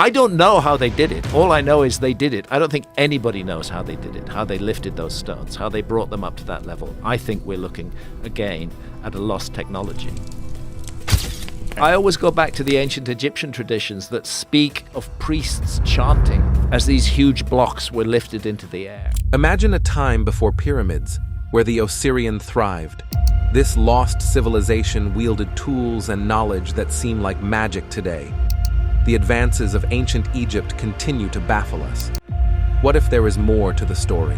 I don't know how they did it. All I know is they did it. I don't think anybody knows how they did it, how they lifted those stones, how they brought them up to that level. I think we're looking, again, at a lost technology. I always go back to the ancient Egyptian traditions that speak of priests chanting as these huge blocks were lifted into the air. Imagine a time before pyramids, where the Osirian thrived. This lost civilization wielded tools and knowledge that seem like magic today. The advances of ancient Egypt continue to baffle us. What if there is more to the story?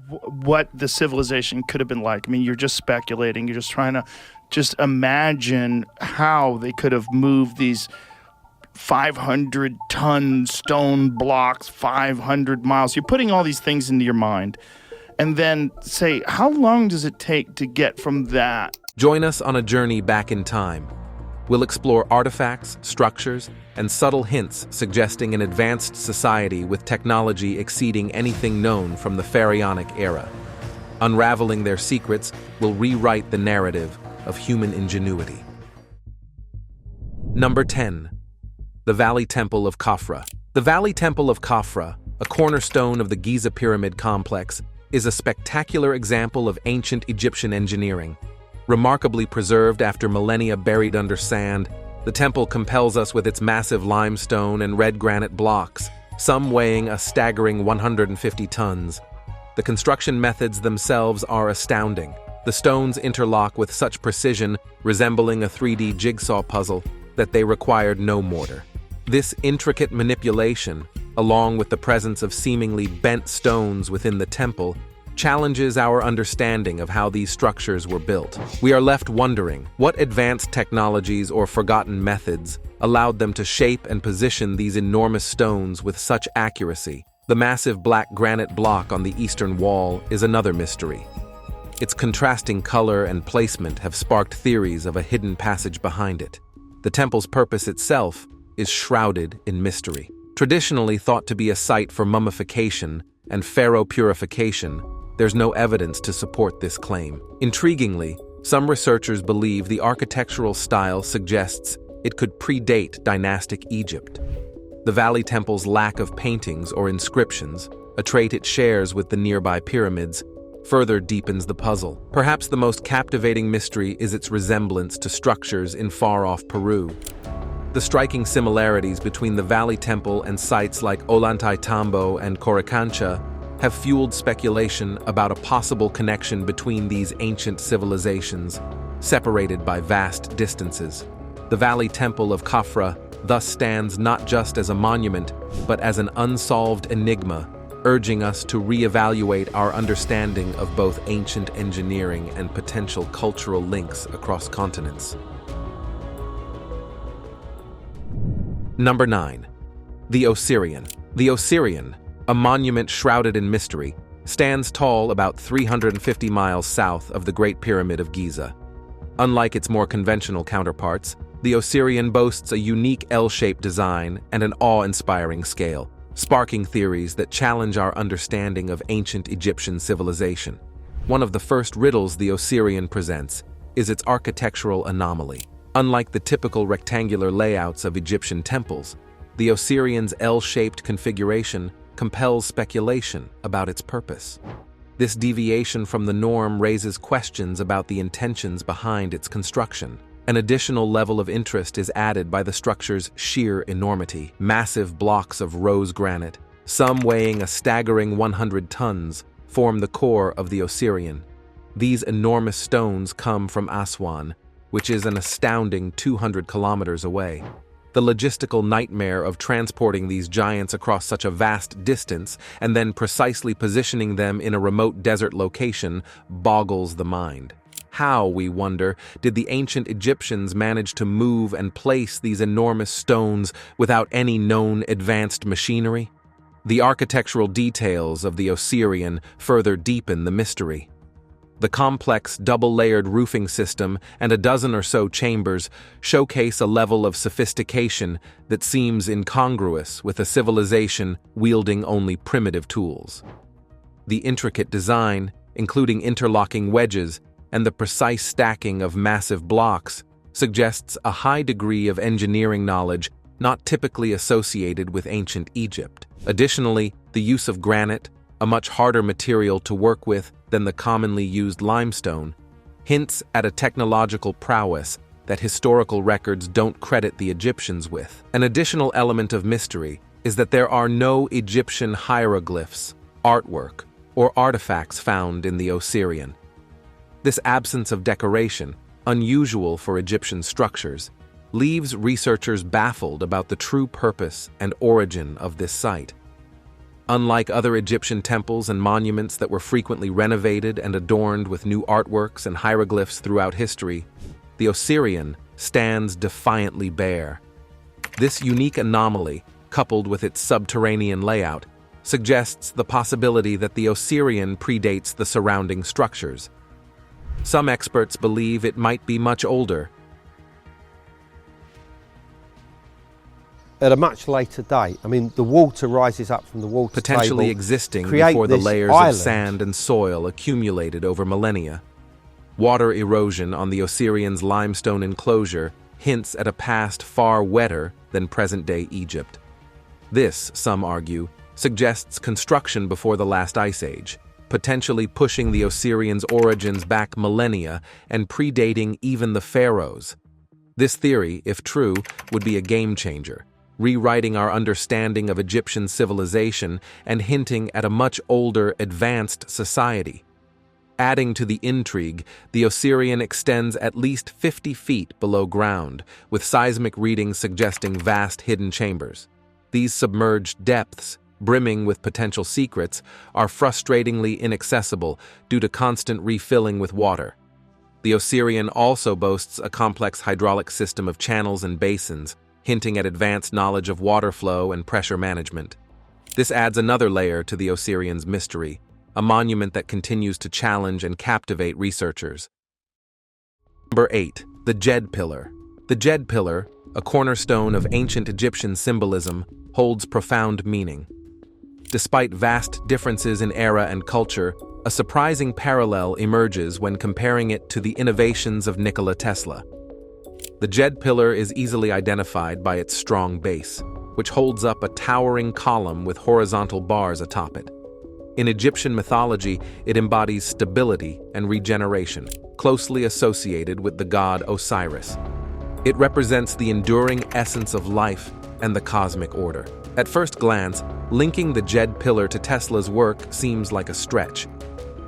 What the civilization could have been like. I mean, you're just speculating. You're just trying to just imagine how they could have moved these 500-ton stone blocks 500 miles. You're putting all these things into your mind. And then say, how long does it take to get from that? Join us on a journey back in time. We'll explore artifacts, structures, and subtle hints suggesting an advanced society with technology exceeding anything known from the Pharaonic era. Unraveling their secrets will rewrite the narrative of human ingenuity. Number 10. The Valley Temple of Khafra. The Valley Temple of Khafra, a cornerstone of the Giza Pyramid complex, is a spectacular example of ancient Egyptian engineering. Remarkably preserved after millennia buried under sand, the temple compels us with its massive limestone and red granite blocks, some weighing a staggering 150 tons. The construction methods themselves are astounding. The stones interlock with such precision, resembling a 3D jigsaw puzzle, that they required no mortar. This intricate manipulation, along with the presence of seemingly bent stones within the temple, challenges our understanding of how these structures were built. We are left wondering what advanced technologies or forgotten methods allowed them to shape and position these enormous stones with such accuracy. The massive black granite block on the eastern wall is another mystery. Its contrasting color and placement have sparked theories of a hidden passage behind it. The temple's purpose itself is shrouded in mystery. Traditionally thought to be a site for mummification and pharaoh purification, there's no evidence to support this claim. Intriguingly, some researchers believe the architectural style suggests it could predate dynastic Egypt. The Valley Temple's lack of paintings or inscriptions, a trait it shares with the nearby pyramids, further deepens the puzzle. Perhaps the most captivating mystery is its resemblance to structures in far-off Peru. The striking similarities between the Valley Temple and sites like Ollantaytambo and Coricancha have fueled speculation about a possible connection between these ancient civilizations, separated by vast distances. The Valley Temple of Khafra thus stands not just as a monument, but as an unsolved enigma, urging us to reevaluate our understanding of both ancient engineering and potential cultural links across continents. Number 9. The Osirian. The Osirian, a monument shrouded in mystery, stands tall about 350 miles south of the Great Pyramid of Giza. Unlike its more conventional counterparts, the Osirian boasts a unique L-shaped design and an awe-inspiring scale, sparking theories that challenge our understanding of ancient Egyptian civilization. One of the first riddles the Osirian presents is its architectural anomaly. Unlike the typical rectangular layouts of Egyptian temples, the Osirian's L-shaped configuration compels speculation about its purpose. This deviation from the norm raises questions about the intentions behind its construction. An additional level of interest is added by the structure's sheer enormity. Massive blocks of rose granite, some weighing a staggering 100 tons, form the core of the Osirian. These enormous stones come from Aswan, which is an astounding 200 kilometers away. The logistical nightmare of transporting these giants across such a vast distance and then precisely positioning them in a remote desert location boggles the mind. How, we wonder, did the ancient Egyptians manage to move and place these enormous stones without any known advanced machinery? The architectural details of the Osirian further deepen the mystery. The complex double-layered roofing system and a dozen or so chambers showcase a level of sophistication that seems incongruous with a civilization wielding only primitive tools. The intricate design, including interlocking wedges and the precise stacking of massive blocks, suggests a high degree of engineering knowledge not typically associated with ancient Egypt. Additionally, the use of granite, a much harder material to work with than the commonly used limestone, hints at a technological prowess that historical records don't credit the Egyptians with. An additional element of mystery is that there are no Egyptian hieroglyphs, artwork, or artifacts found in the Osirian. This absence of decoration, unusual for Egyptian structures, leaves researchers baffled about the true purpose and origin of this site. Unlike other Egyptian temples and monuments that were frequently renovated and adorned with new artworks and hieroglyphs throughout history, the Osirian stands defiantly bare. This unique anomaly, coupled with its subterranean layout, suggests the possibility that the Osirian predates the surrounding structures. Some experts believe it might be much older. At a much later date, I mean, the water rises up from the water Potentially table, existing create before the this layers island. of sand and soil accumulated over millennia. Water erosion on the Osirian's limestone enclosure hints at a past far wetter than present-day Egypt. This, some argue, suggests construction before the last ice age, potentially pushing the Osirian's origins back millennia and predating even the Pharaohs. This theory, if true, would be a game-changer, rewriting our understanding of Egyptian civilization and hinting at a much older, advanced society. Adding to the intrigue, the Osirian extends at least 50 feet below ground, with seismic readings suggesting vast hidden chambers. These submerged depths, brimming with potential secrets, are frustratingly inaccessible due to constant refilling with water. The Osirian also boasts a complex hydraulic system of channels and basins, hinting at advanced knowledge of water flow and pressure management. This adds another layer to the Osirian's mystery, a monument that continues to challenge and captivate researchers. Number 8. The Djed Pillar. The Djed Pillar, a cornerstone of ancient Egyptian symbolism, holds profound meaning. Despite vast differences in era and culture, a surprising parallel emerges when comparing it to the innovations of Nikola Tesla. The Djed Pillar is easily identified by its strong base, which holds up a towering column with horizontal bars atop it. In Egyptian mythology, it embodies stability and regeneration, closely associated with the god Osiris. It represents the enduring essence of life and the cosmic order. At first glance, linking the Djed Pillar to Tesla's work seems like a stretch.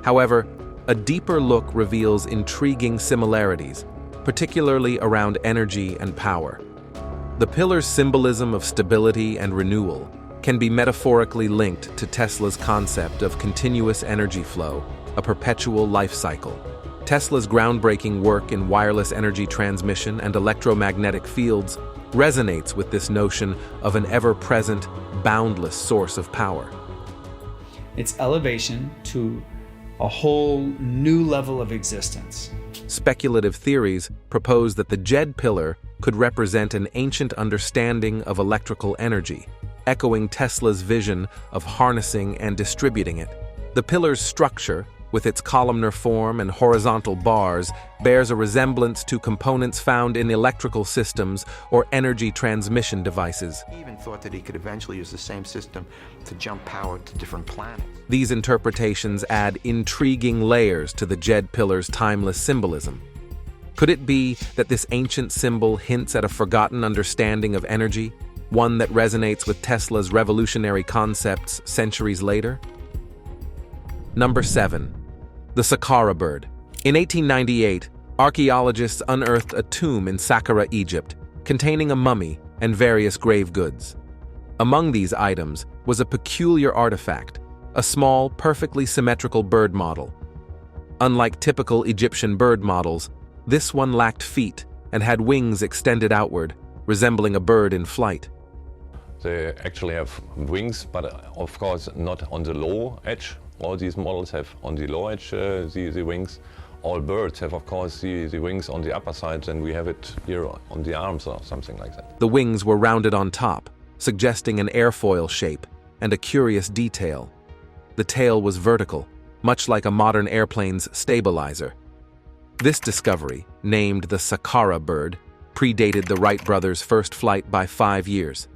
However, a deeper look reveals intriguing similarities, particularly around energy and power. The pillar's symbolism of stability and renewal can be metaphorically linked to Tesla's concept of continuous energy flow, a perpetual life cycle. Tesla's groundbreaking work in wireless energy transmission and electromagnetic fields resonates with this notion of an ever-present, boundless source of power. It's elevation to a whole new level of existence. Speculative theories propose that the Djed Pillar could represent an ancient understanding of electrical energy, echoing Tesla's vision of harnessing and distributing it. The pillar's structure, with its columnar form and horizontal bars, bears a resemblance to components found in electrical systems or energy transmission devices. He even thought that he could eventually use the same system to jump power to different planets. These interpretations add intriguing layers to the Djed Pillar's timeless symbolism. Could it be that this ancient symbol hints at a forgotten understanding of energy, one that resonates with Tesla's revolutionary concepts centuries later? Number 7. The Saqqara bird. In 1898, archaeologists unearthed a tomb in Saqqara, Egypt, containing a mummy and various grave goods. Among these items was a peculiar artifact, a small, perfectly symmetrical bird model. Unlike typical Egyptian bird models, this one lacked feet and had wings extended outward, resembling a bird in flight. They actually have wings, but of course not on the low edge. All these models have on the low edge the wings. All birds have, of course, the wings on the upper side, and we have it here on the arms or something like that. The wings were rounded on top, suggesting an airfoil shape and a curious detail. The tail was vertical, much like a modern airplane's stabilizer. This discovery, named the Saqqara bird, predated the Wright brothers' first flight by 5 years.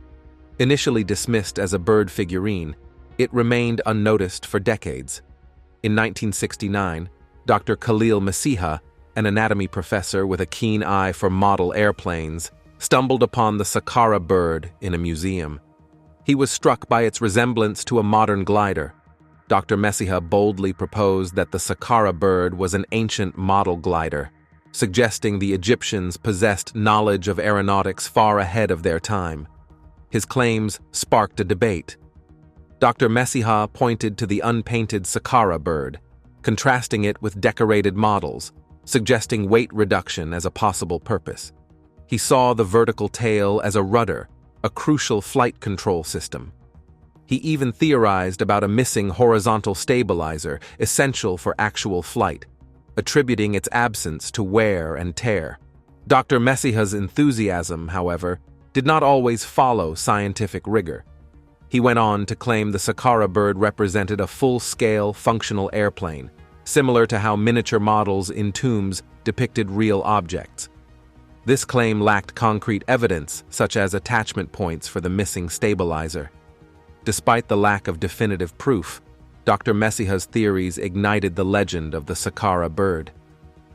Initially dismissed as a bird figurine, it remained unnoticed for decades. In 1969, Dr. Khalil Masiha, an anatomy professor with a keen eye for model airplanes, stumbled upon the Saqqara bird in a museum. He was struck by its resemblance to a modern glider. Dr. Masiha boldly proposed that the Saqqara bird was an ancient model glider, suggesting the Egyptians possessed knowledge of aeronautics far ahead of their time. His claims sparked a debate. Dr. Masiha pointed to the unpainted Saqqara bird, contrasting it with decorated models, suggesting weight reduction as a possible purpose. He saw the vertical tail as a rudder, a crucial flight control system. He even theorized about a missing horizontal stabilizer essential for actual flight, attributing its absence to wear and tear. Dr. Masiha's enthusiasm, however, did not always follow scientific rigor. He went on to claim the Saqqara bird represented a full-scale functional airplane, similar to how miniature models in tombs depicted real objects. This claim lacked concrete evidence, such as attachment points for the missing stabilizer. Despite the lack of definitive proof, Dr. Masiha's theories ignited the legend of the Saqqara bird.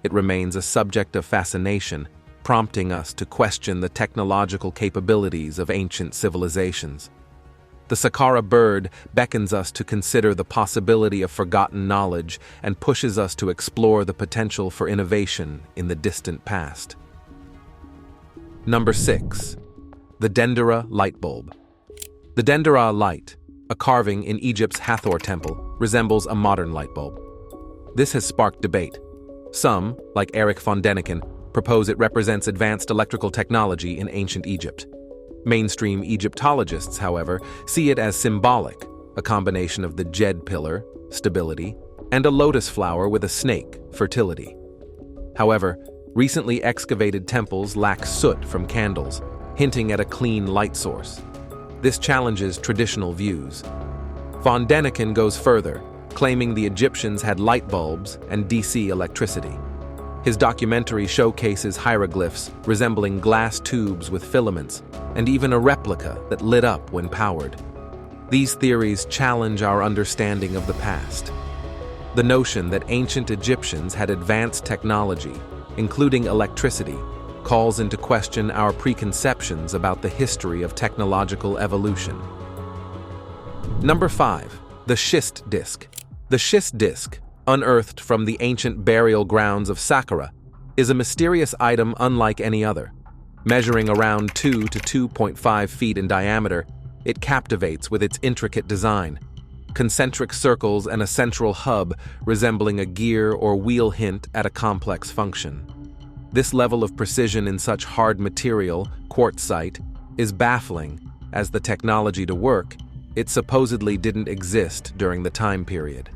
It remains a subject of fascination, prompting us to question the technological capabilities of ancient civilizations. The Saqqara bird beckons us to consider the possibility of forgotten knowledge and pushes us to explore the potential for innovation in the distant past. Number 6. The Dendera light bulb. The Dendera light, a carving in Egypt's Hathor temple, resembles a modern light bulb. This has sparked debate. Some, like Eric von Däniken, propose it represents advanced electrical technology in ancient Egypt. Mainstream Egyptologists, however, see it as symbolic, a combination of the Djed pillar, stability, and a lotus flower with a snake, fertility. However, recently excavated temples lack soot from candles, hinting at a clean light source. This challenges traditional views. Von Däniken goes further, claiming the Egyptians had light bulbs and DC electricity. His documentary showcases hieroglyphs resembling glass tubes with filaments, and even a replica that lit up when powered. These theories challenge our understanding of the past. The notion that ancient Egyptians had advanced technology, including electricity, calls into question our preconceptions about the history of technological evolution. Number 5. The schist disk. The schist disk, unearthed from the ancient burial grounds of Saqqara, is a mysterious item unlike any other. Measuring around 2 to 2.5 feet in diameter, it captivates with its intricate design. Concentric circles and a central hub resembling a gear or wheel hint at a complex function. This level of precision in such hard material, quartzite, is baffling, as the technology to work, it supposedly didn't exist during the time period.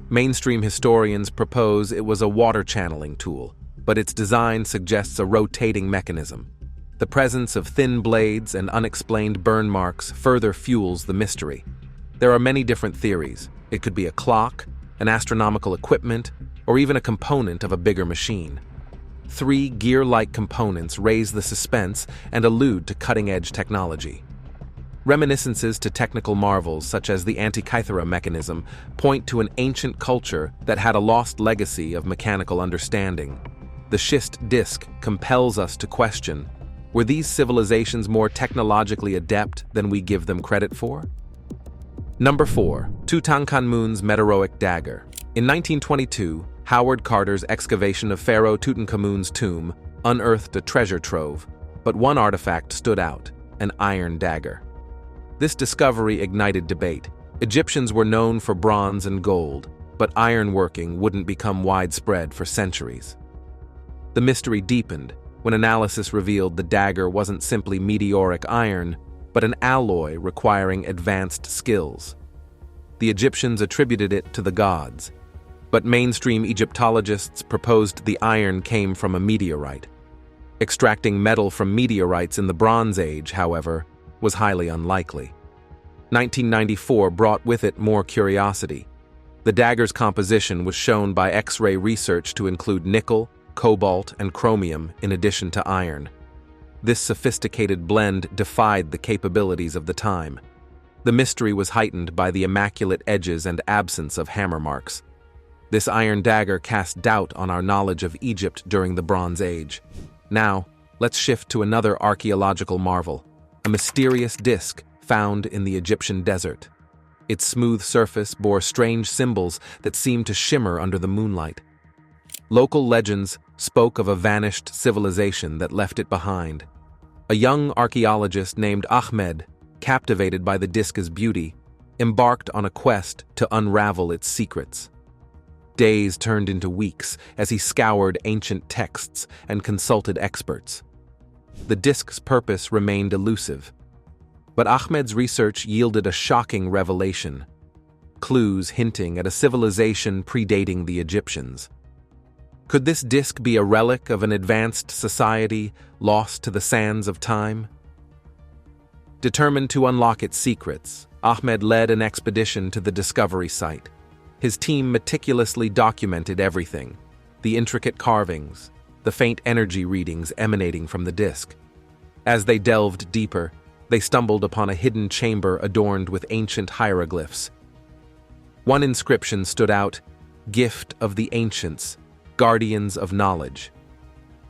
Mainstream historians propose it was a water channeling tool, but its design suggests a rotating mechanism. The presence of thin blades and unexplained burn marks further fuels the mystery. There are many different theories. It could be a clock, an astronomical equipment, or even a component of a bigger machine. 3 gear-like components raise the suspense and allude to cutting-edge technology. Reminiscences to technical marvels such as the Antikythera mechanism point to an ancient culture that had a lost legacy of mechanical understanding. The schist disk compels us to question, were these civilizations more technologically adept than we give them credit for? Number 4. Tutankhamun's Meteoric Dagger. In 1922, Howard Carter's excavation of Pharaoh Tutankhamun's tomb unearthed a treasure trove, but one artifact stood out, an iron dagger. This discovery ignited debate. Egyptians were known for bronze and gold, but ironworking wouldn't become widespread for centuries. The mystery deepened when analysis revealed the dagger wasn't simply meteoric iron, but an alloy requiring advanced skills. The Egyptians attributed it to the gods, but mainstream Egyptologists proposed the iron came from a meteorite. Extracting metal from meteorites in the Bronze Age, however, was highly unlikely. 1994 brought with it more curiosity. The dagger's composition was shown by X-ray research to include nickel, cobalt, and chromium in addition to iron. This sophisticated blend defied the capabilities of the time. The mystery was heightened by the immaculate edges and absence of hammer marks. This iron dagger cast doubt on our knowledge of Egypt during the Bronze Age. Now, let's shift to another archaeological marvel, a mysterious disk found in the Egyptian desert. Its smooth surface bore strange symbols that seemed to shimmer under the moonlight. Local legends spoke of a vanished civilization that left it behind. A young archaeologist named Ahmed, captivated by the disk's beauty, embarked on a quest to unravel its secrets. Days turned into weeks as he scoured ancient texts and consulted experts. The disk's purpose remained elusive, but Ahmed's research yielded a shocking revelation, clues hinting at a civilization predating the Egyptians. Could this disk be a relic of an advanced society lost to the sands of time? Determined to unlock its secrets, Ahmed led an expedition to the discovery site. His team meticulously documented everything: the intricate carvings, the faint energy readings emanating from the disk. As they delved deeper, they stumbled upon a hidden chamber adorned with ancient hieroglyphs. One inscription stood out: "Gift of the Ancients, Guardians of Knowledge."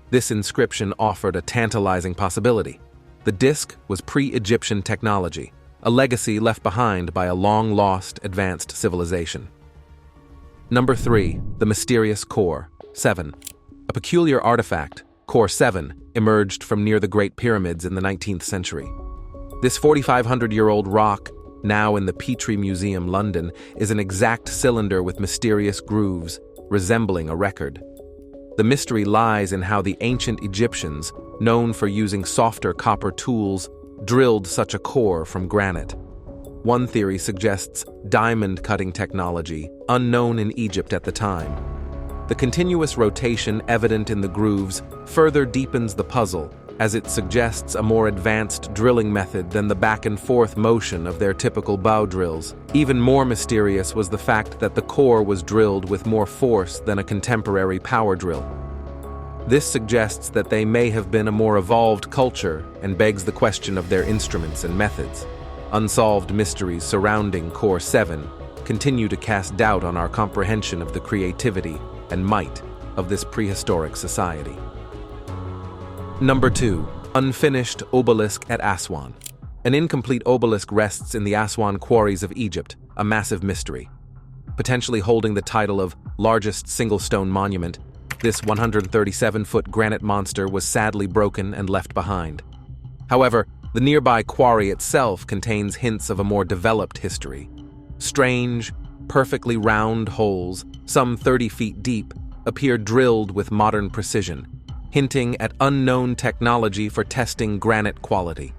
This inscription offered a tantalizing possibility. The disk was pre-Egyptian technology, a legacy left behind by a long-lost advanced civilization. Number 3. The mysterious Core 7. A peculiar artifact, Core 7, emerged from near the Great Pyramids in the 19th century. This 4,500-year-old rock, now in the Petrie Museum, London, is an exact cylinder with mysterious grooves, resembling a record. The mystery lies in how the ancient Egyptians, known for using softer copper tools, drilled such a core from granite. One theory suggests diamond-cutting technology, unknown in Egypt at the time. The continuous rotation evident in the grooves further deepens the puzzle, as it suggests a more advanced drilling method than the back-and-forth motion of their typical bow drills. Even more mysterious was the fact that the core was drilled with more force than a contemporary power drill. This suggests that they may have been a more evolved culture and begs the question of their instruments and methods. Unsolved mysteries surrounding Core 7 continue to cast doubt on our comprehension of the creativity and might of this prehistoric society. Number 2. Unfinished obelisk at Aswan. An incomplete obelisk rests in the Aswan quarries of Egypt, a massive mystery. Potentially holding the title of largest single stone monument, this 137-foot granite monster was sadly broken and left behind. However, the nearby quarry itself contains hints of a more developed history. Strange, perfectly round holes, some 30 feet deep, appear drilled with modern precision, hinting at unknown technology for testing granite quality.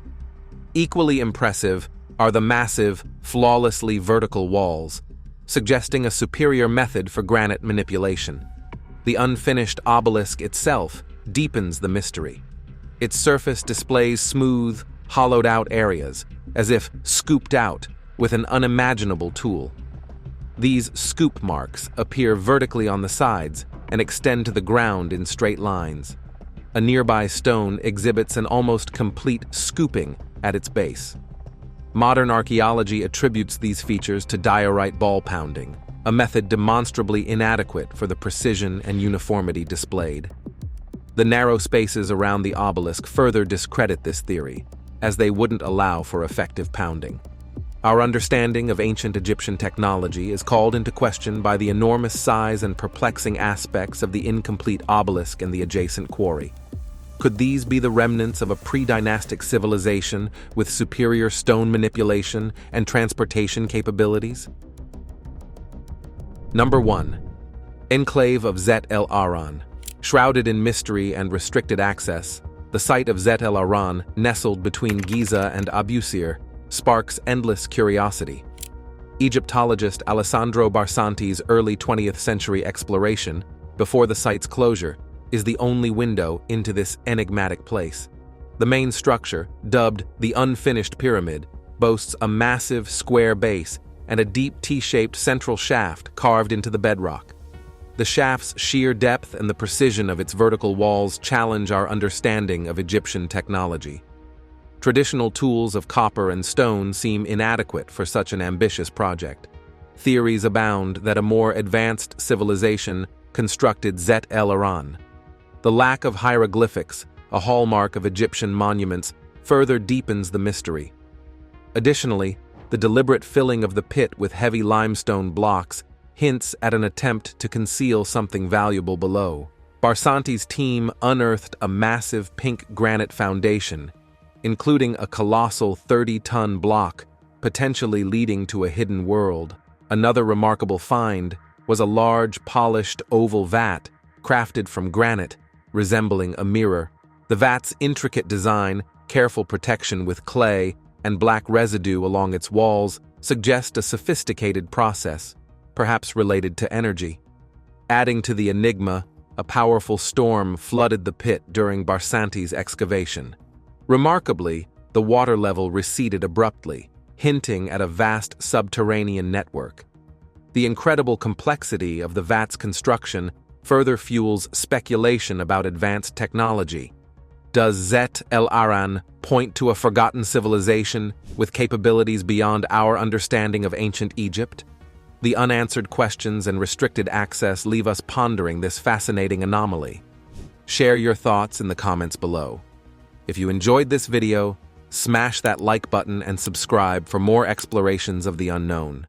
Equally impressive are the massive, flawlessly vertical walls, suggesting a superior method for granite manipulation. The unfinished obelisk itself deepens the mystery. Its surface displays smooth, hollowed-out areas, as if scooped out with an unimaginable tool. These scoop marks appear vertically on the sides and extend to the ground in straight lines. A nearby stone exhibits an almost complete scooping at its base. Modern archaeology attributes these features to diorite ball pounding, a method demonstrably inadequate for the precision and uniformity displayed. The narrow spaces around the obelisk further discredit this theory, as they wouldn't allow for effective pounding. Our understanding of ancient Egyptian technology is called into question by the enormous size and perplexing aspects of the incomplete obelisk and the adjacent quarry. Could these be the remnants of a pre-dynastic civilization with superior stone manipulation and transportation capabilities? Number 1. Enclave of Zet El Aran. Shrouded in mystery and restricted access, the site of Zet El Aran, nestled between Giza and Abusir, sparks endless curiosity. Egyptologist Alessandro Barsanti's early 20th century exploration, before the site's closure, is the only window into this enigmatic place. The main structure, dubbed the Unfinished Pyramid, boasts a massive square base and a deep T-shaped central shaft carved into the bedrock. The shaft's sheer depth and the precision of its vertical walls challenge our understanding of Egyptian technology. Traditional tools of copper and stone seem inadequate for such an ambitious project. Theories abound that a more advanced civilization constructed Zet El Aran. The lack of hieroglyphics, a hallmark of Egyptian monuments, further deepens the mystery. Additionally, the deliberate filling of the pit with heavy limestone blocks hints at an attempt to conceal something valuable below. Barsanti's team unearthed a massive pink granite foundation, including a colossal 30-ton block, potentially leading to a hidden world. Another remarkable find was a large, polished oval vat crafted from granite, resembling a mirror. The vat's intricate design, careful protection with clay, and black residue along its walls suggest a sophisticated process, perhaps related to energy. Adding to the enigma, a powerful storm flooded the pit during Barsanti's excavation. Remarkably, the water level receded abruptly, hinting at a vast subterranean network. The incredible complexity of the vat's construction further fuels speculation about advanced technology. Does Zet El Aran point to a forgotten civilization with capabilities beyond our understanding of ancient Egypt? The unanswered questions and restricted access leave us pondering this fascinating anomaly. Share your thoughts in the comments below. If you enjoyed this video, smash that like button and subscribe for more explorations of the unknown.